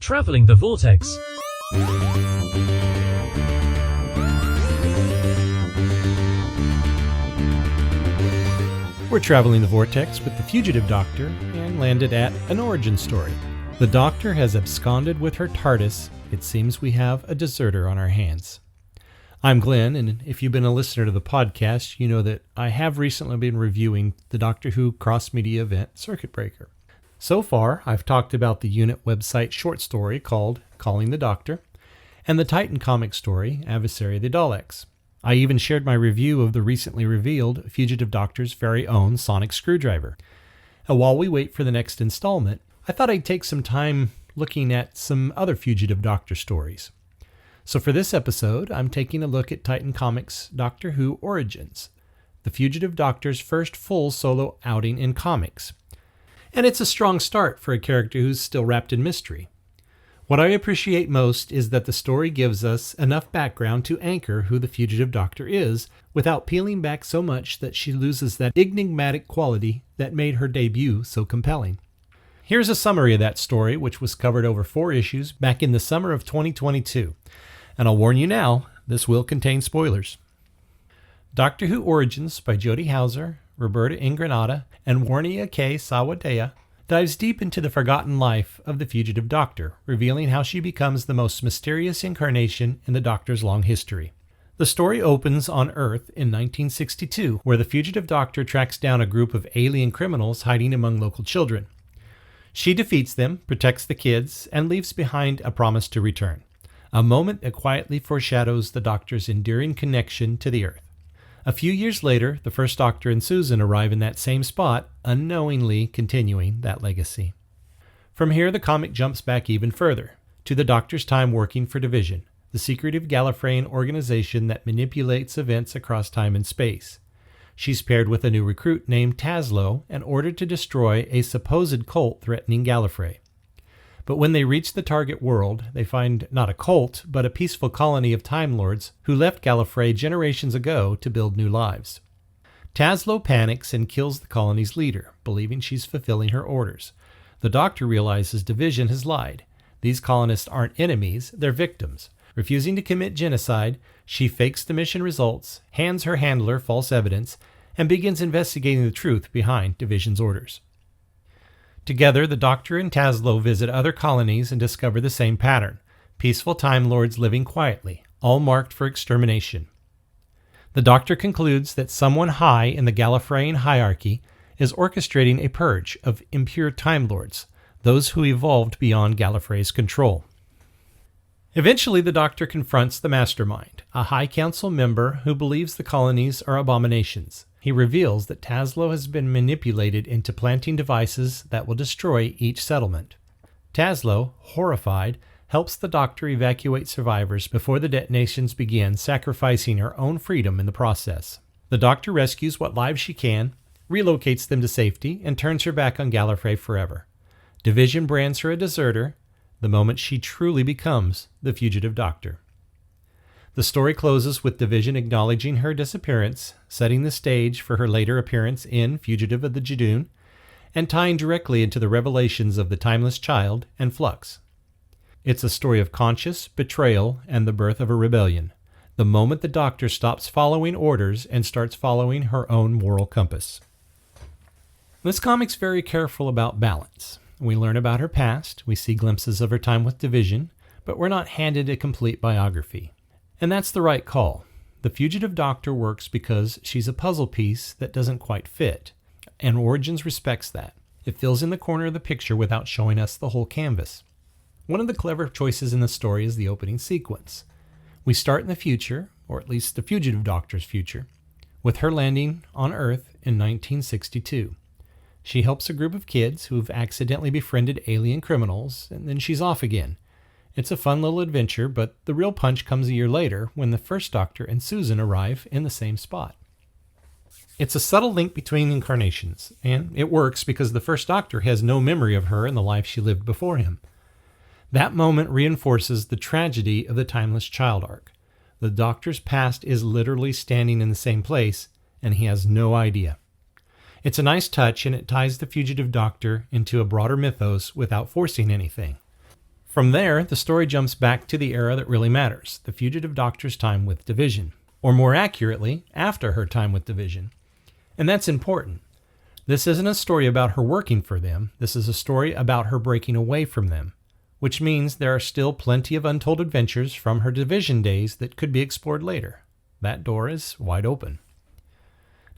Traveling the Vortex. We're traveling the Vortex with the Fugitive Doctor and landed at an origin story. The Doctor has absconded with her TARDIS. It seems we have a deserter on our hands. I'm Glenn, and if you've been a listener to the podcast, you know that I have recently been reviewing the Doctor Who cross-media event Circuit Breaker. So far, I've talked about the unit website short story called Calling the Doctor, and the Titan comic story, Adversary of the Daleks. I even shared my review of the recently revealed Fugitive Doctor's very own sonic screwdriver. And while we wait for the next installment, I thought I'd take some time looking at some other Fugitive Doctor stories. So for this episode, I'm taking a look at Titan Comics' Doctor Who Origins, the Fugitive Doctor's first full solo outing in comics. And it's a strong start for a character who's still wrapped in mystery. What I appreciate most is that the story gives us enough background to anchor who the Fugitive Doctor is, without peeling back so much that she loses that enigmatic quality that made her debut so compelling. Here's a summary of that story, which was covered over 4 issues back in the summer of 2022. And I'll warn you now, this will contain spoilers. Doctor Who Origins by Jody Houser, Roberta Ingranata, and Warnia K. Sawadea dives deep into the forgotten life of the Fugitive Doctor, revealing how she becomes the most mysterious incarnation in the Doctor's long history. The story opens on Earth in 1962, where the Fugitive Doctor tracks down a group of alien criminals hiding among local children. She defeats them, protects the kids, and leaves behind a promise to return, a moment that quietly foreshadows the Doctor's enduring connection to the Earth. A few years later, the first Doctor and Susan arrive in that same spot, unknowingly continuing that legacy. From here, the comic jumps back even further, to the Doctor's time working for Division, the secretive Gallifreyan organization that manipulates events across time and space. She's paired with a new recruit named Taslow and ordered to destroy a supposed cult threatening Gallifrey. But when they reach the target world, they find not a cult, but a peaceful colony of Time Lords who left Gallifrey generations ago to build new lives. Taslow panics and kills the colony's leader, believing she's fulfilling her orders. The Doctor realizes Division has lied. These colonists aren't enemies, they're victims. Refusing to commit genocide, she fakes the mission results, hands her handler false evidence, and begins investigating the truth behind Division's orders. Together, the Doctor and Taslow visit other colonies and discover the same pattern: peaceful Time Lords living quietly, all marked for extermination. The Doctor concludes that someone high in the Gallifreyan hierarchy is orchestrating a purge of impure Time Lords, those who evolved beyond Gallifrey's control. Eventually, the Doctor confronts the Mastermind, a High Council member who believes the colonies are abominations. He reveals that Taslow has been manipulated into planting devices that will destroy each settlement. Taslow, horrified, helps the Doctor evacuate survivors before the detonations begin, sacrificing her own freedom in the process. The Doctor rescues what lives she can, relocates them to safety, and turns her back on Gallifrey forever. Division brands her a deserter, the moment she truly becomes the Fugitive Doctor. The story closes with Division acknowledging her disappearance, setting the stage for her later appearance in Fugitive of the Judoon, and tying directly into the revelations of the Timeless Child and Flux. It's a story of conscience, betrayal, and the birth of a rebellion, the moment the Doctor stops following orders and starts following her own moral compass. This comic's very careful about balance. We learn about her past, we see glimpses of her time with Division, but we're not handed a complete biography. And that's the right call. The Fugitive Doctor works because she's a puzzle piece that doesn't quite fit, and Origins respects that. It fills in the corner of the picture without showing us the whole canvas. One of the clever choices in the story is the opening sequence. We start in the future, or at least the Fugitive Doctor's future, with her landing on Earth in 1962. She helps a group of kids who've accidentally befriended alien criminals, and then she's off again. It's a fun little adventure, but the real punch comes a year later when the first Doctor and Susan arrive in the same spot. It's a subtle link between incarnations, and it works because the first Doctor has no memory of her and the life she lived before him. That moment reinforces the tragedy of the Timeless Child arc. The Doctor's past is literally standing in the same place, and he has no idea. It's a nice touch, and it ties the Fugitive Doctor into a broader mythos without forcing anything. From there, the story jumps back to the era that really matters, the Fugitive Doctor's time with Division, or more accurately, after her time with Division. And that's important. This isn't a story about her working for them, this is a story about her breaking away from them, which means there are still plenty of untold adventures from her Division days that could be explored later. That door is wide open.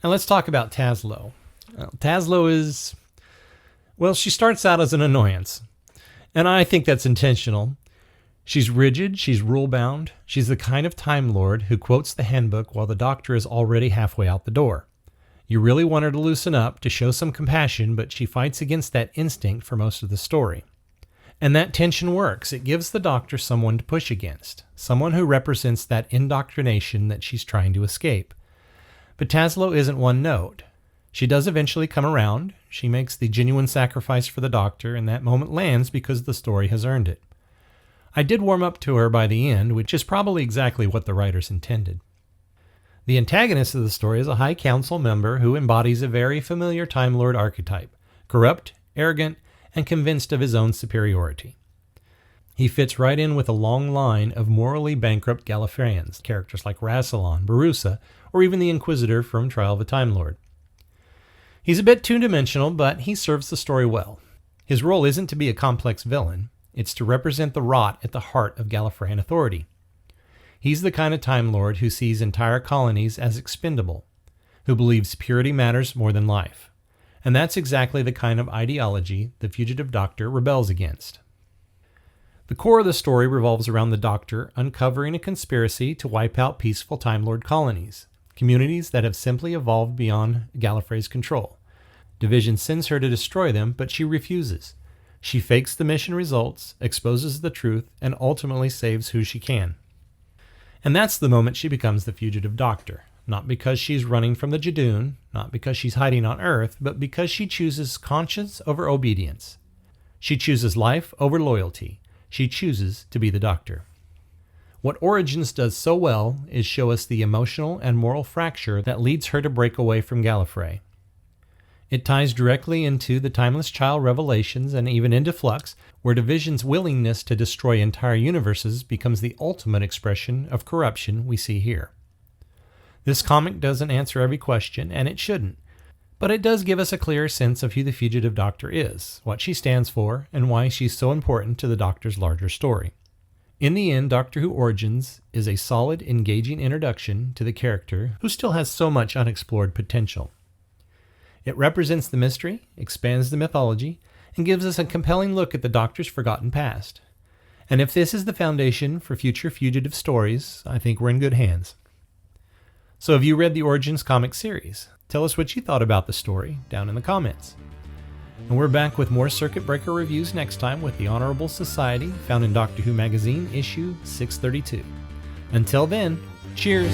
Now let's talk about Taslow. Taslow is, well, she starts out as an annoyance. And I think that's intentional. She's rigid, she's rule-bound, she's the kind of Time Lord who quotes the handbook while the Doctor is already halfway out the door. You really want her to loosen up, to show some compassion, but she fights against that instinct for most of the story. And that tension works. It gives the Doctor someone to push against, someone who represents that indoctrination that she's trying to escape. But Taslow isn't one note. She does eventually come around. She makes the genuine sacrifice for the Doctor, and that moment lands because the story has earned it. I did warm up to her by the end, which is probably exactly what the writers intended. The antagonist of the story is a High Council member who embodies a very familiar Time Lord archetype, corrupt, arrogant, and convinced of his own superiority. He fits right in with a long line of morally bankrupt Gallifreyans, characters like Rassilon, Barusa, or even the Inquisitor from Trial of a Time Lord. He's a bit two-dimensional, but he serves the story well. His role isn't to be a complex villain, it's to represent the rot at the heart of Gallifreyan authority. He's the kind of Time Lord who sees entire colonies as expendable, who believes purity matters more than life. And that's exactly the kind of ideology the Fugitive Doctor rebels against. The core of the story revolves around the Doctor uncovering a conspiracy to wipe out peaceful Time Lord colonies, communities that have simply evolved beyond Gallifrey's control. Division sends her to destroy them, but she refuses. She fakes the mission results, exposes the truth, and ultimately saves who she can. And that's the moment she becomes the Fugitive Doctor, not because she's running from the Judoon, not because she's hiding on Earth, but because she chooses conscience over obedience. She chooses life over loyalty. She chooses to be the Doctor. What Origins does so well is show us the emotional and moral fracture that leads her to break away from Gallifrey. It ties directly into the Timeless Child revelations and even into Flux, where Division's willingness to destroy entire universes becomes the ultimate expression of corruption we see here. This comic doesn't answer every question, and it shouldn't, but it does give us a clearer sense of who the Fugitive Doctor is, what she stands for, and why she's so important to the Doctor's larger story. In the end, Doctor Who Origins is a solid, engaging introduction to the character who still has so much unexplored potential. It represents the mystery, expands the mythology, and gives us a compelling look at the Doctor's forgotten past. And if this is the foundation for future Fugitive stories, I think we're in good hands. So have you read the Origins comic series? Tell us what you thought about the story down in the comments. And we're back with more Circuit Breaker reviews next time with the Honorable Society, found in Doctor Who Magazine, issue 632. Until then, cheers!